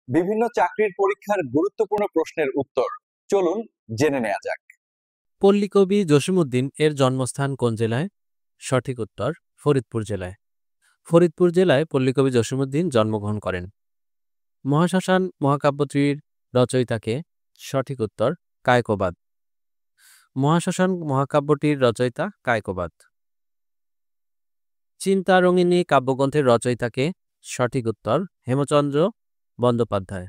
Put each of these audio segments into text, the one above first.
বিভিন্ন চাকরির পরীক্ষার গুরুত্বপূর্ণ প্রশ্নের উত্তর চলুন জেনে নেওয়া যাক। পল্লীকবি জসীমউদ্দীন এর জন্মস্থান কোন জেলায়? সঠিক উত্তর ফরিদপুর জেলায়। ফরিদপুর জেলায় পল্লীকবি জসীমউদ্দীন জন্মগ্রহণ করেন। মহাশ্মশান মহাকাব্যটির রচয়িতাকে? সঠিক উত্তর কায়কোবাদ। মহাশ্মশান মহাকাব্যটির রচয়িতা কায়কোবাদ। চিন্তারঙ্গিনী কাব্যগ্রন্থের রচয়িতাকে? সঠিক উত্তর হেমচন্দ্র বন্দ্যোপাধ্যায়।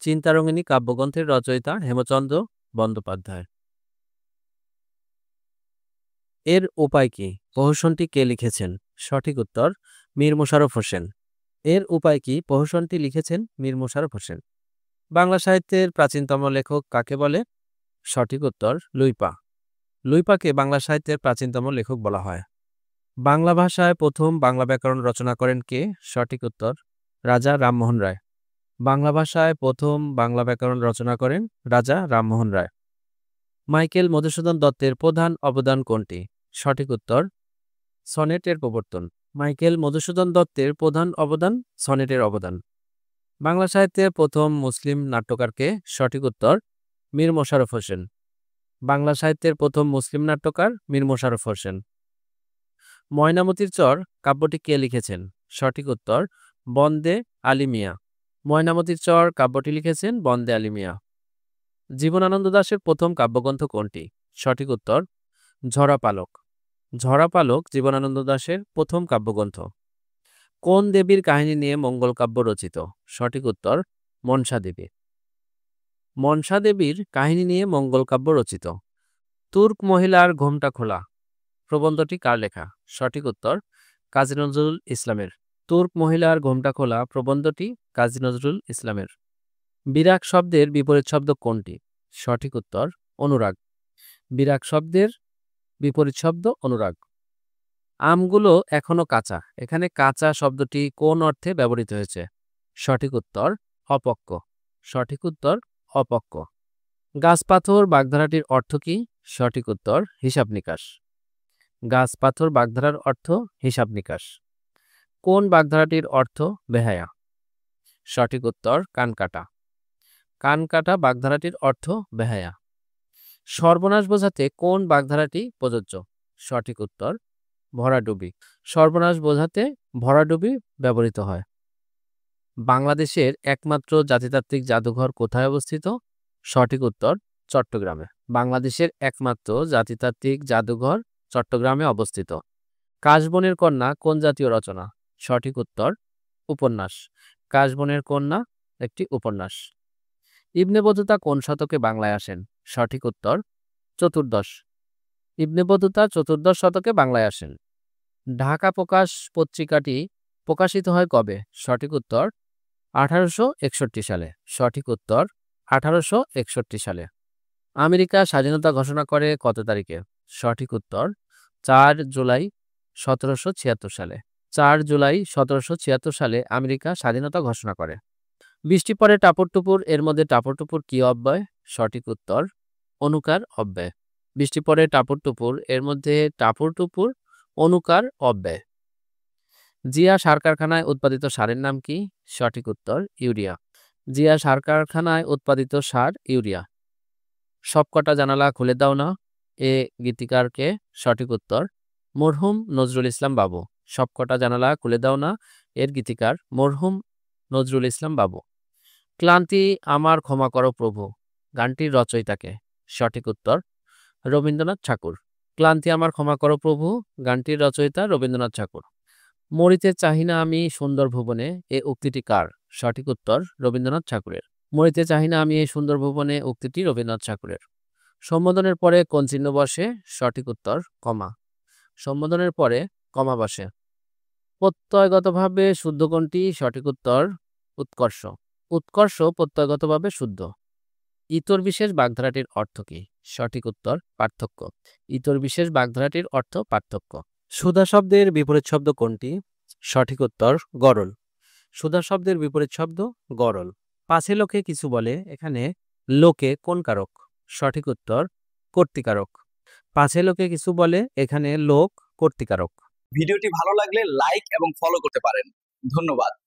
চিন্তারঙ্গিনী কাব্যগ্রন্থের রচয়িতা হেমচন্দ্র বন্দ্যোপাধ্যায়। এর উপায় কি? প্রহসনটি কে লিখেছেন? সঠিক উত্তর মীর মশাররফ হোসেন। এর উপায় কি? প্রহসনটি লিখেছেন মীর মশাররফ হোসেন। বাংলা সাহিত্যের প্রাচীনতম লেখক কাকে বলে? সঠিক উত্তর লুইপা। লুইপাকে বাংলা সাহিত্যের প্রাচীনতম লেখক বলা হয়। বাংলা ভাষায় প্রথম বাংলা ব্যাকরণ রচনা করেন কে? সঠিক উত্তর রাজা রামমোহন রায়। বাংলা ভাষায় প্রথম বাংলা ব্যাকরণ রচনা করেন রাজা রামমোহন রায়। মাইকেল মধুসূদন দত্তের প্রধান অবদান কোনটি? সঠিক উত্তর সনেটের প্রবর্তন। মাইকেল মধুসূদন দত্তের প্রধান অবদান সনেটের অবদান। বাংলা সাহিত্যের প্রথম মুসলিম নাট্যকারকে? সঠিক উত্তর মীর মশাররফ হোসেন। বাংলা সাহিত্যের প্রথম মুসলিম নাট্যকার মীর মশাররফ হোসেন। ময়নামতির চর কাব্যটি কে লিখেছেন? সঠিক উত্তর বন্দে আলী মিয়া। ময়নামতির চর কাব্যটি লিখেছেন বন্দে আলী মিয়া। জীবনানন্দ দাশের প্রথম কাব্যগ্রন্থ কোনটি? সঠিক উত্তর ঝরা পালক। ঝরা পালক জীবনানন্দ দাশের প্রথম কাব্যগ্রন্থ। কোন দেবীর কাহিনী নিয়ে মঙ্গল কাব্য রচিত? সঠিক উত্তর মনসা দেবী। মনসা দেবীর কাহিনী নিয়ে মঙ্গল কাব্য রচিত। তুর্ক মহিলার ঘোমটা খোলা প্রবন্ধটি কার লেখা? সঠিক উত্তর কাজী নজরুল ইসলামের। তুর্ক মহিলার ঘোমটা খোলা প্রবন্ধটি কাজী নজরুল ইসলামের। বিরাগ শব্দের বিপরীত শব্দ কোনটি? সঠিক উত্তর অনুরাগ। বিরাগ শব্দের বিপরীত শব্দ অনুরাগ। আমগুলো এখনো কাঁচা, এখানে কাঁচা শব্দটি কোন অর্থে ব্যবহৃত হয়েছে? সঠিক উত্তর অপক্ক। সঠিক উত্তর অপক্ক। গাছ পাথর বাগধারাটির অর্থ কি? সঠিক উত্তর হিসাব নিকাশ। গাছ পাথর বাগধারার অর্থ হিসাব নিকাশ। কোন বাগধারাটির অর্থ বেহায়া? সঠিক উত্তর কানকাটা। কানকাটা বাগধারাটির অর্থ বেহায়া। সর্বনাশ বোঝাতে কোন বাগধারাটি প্রযোজ্য? সঠিক উত্তর ভরাডুবি। সর্বনাশ বোঝাতে ভরাডুবি ব্যবহৃত হয়। বাংলাদেশের একমাত্র জাতিতাত্ত্বিক জাদুঘর কোথায় অবস্থিত? সঠিক উত্তর চট্টগ্রামে। বাংলাদেশের একমাত্র জাতিতাত্ত্বিক জাদুঘর চট্টগ্রামে অবস্থিত। কাশবনের কন্যা কোন জাতীয় রচনা? সঠিক উত্তর উপন্যাস। কাশবনের কন্যা একটি উপন্যাস। ইবনে বতুতা কোন শতকে বাংলায় আসেন? সঠিক উত্তর চতুর্দশ। ইবনে বতুতা চতুর্দশ শতকে বাংলায় আসেন। ঢাকা প্রকাশ পত্রিকাটি প্রকাশিত হয় কবে? সঠিক উত্তর 1861 সালে। সঠিক উত্তর 1861 সালে। আমেরিকা স্বাধীনতা ঘোষণা করে কত তারিখে? সঠিক উত্তর 4 জুলাই 1776 সালে। 4 জুলাই 1776 সালে আমেরিকা স্বাধীনতা ঘোষণা করে। বৃষ্টি পড়ে টাপুর টুপুর এর মধ্যে টাপুর টুপুর কি অব্যয়? সঠিক উত্তর অনুকার অব্যয়। বৃষ্টি পড়ে টাপুর টুপুর এর মধ্যে টাপুর টুপুর অনুকার অব্যয়। জিয়া সার কারখানায় উৎপাদিত সারের নাম কি? সঠিক উত্তর ইউরিয়া। জিয়া সার কারখানায় উৎপাদিত সার ইউরিয়া। সবকটা জানালা খুলে দাও না এ গীতিকারকে? সঠিক উত্তর মরহুম নজরুল ইসলাম বাবু। সবকটা জানালা খুলে দাও না এর গীতিকার মরহুম নজরুল ইসলাম বাবু। ক্লান্তি আমার ক্ষমা করো প্রভু গানটির রচয়িতাকে? সঠিক উত্তর রবীন্দ্রনাথ ঠাকুর। ক্লান্তি আমার ক্ষমা করো প্রভু গানটির রচয়িতা রবীন্দ্রনাথ ঠাকুর। মরিতে চাহি না আমি সুন্দর ভুবনে এ উক্তিটি কার? সঠিক উত্তর রবীন্দ্রনাথ ঠাকুরের। মরিতে চাহি না আমি এই সুন্দর ভুবনে উক্তিটি রবীন্দ্রনাথ ঠাকুরের। সম্বোধনের পরে কোন চিহ্ন বসে? সঠিক উত্তর কমা। সম্বোধনের পরে কমা বসে। প্রত্যয়গতভাবে শুদ্ধ কোনটি? সঠিক উত্তর উৎকর্ষ। উৎকর্ষ প্রত্যয়গতভাবে শুদ্ধ। ইতর বিশেষ বাগধারাটির অর্থ কি? সঠিক উত্তর পার্থক্য। ইতর বিশেষ বাগধারাটির অর্থ পার্থক্য। সুধা শব্দের বিপরীত শব্দ কোনটি? সঠিক উত্তর গরল। সুধা শব্দের বিপরীত শব্দ গরল। পাছে লোকে কিছু বলে এখানে লোকে কোন কারক? সঠিক উত্তর কর্তৃকারক। পাছে লোকে কিছু বলে এখানে লোক কর্তৃকারক। ভিডিওটি ভালো লাগলে লাইক এবং ফলো করতে পারেন। ধন্যবাদ।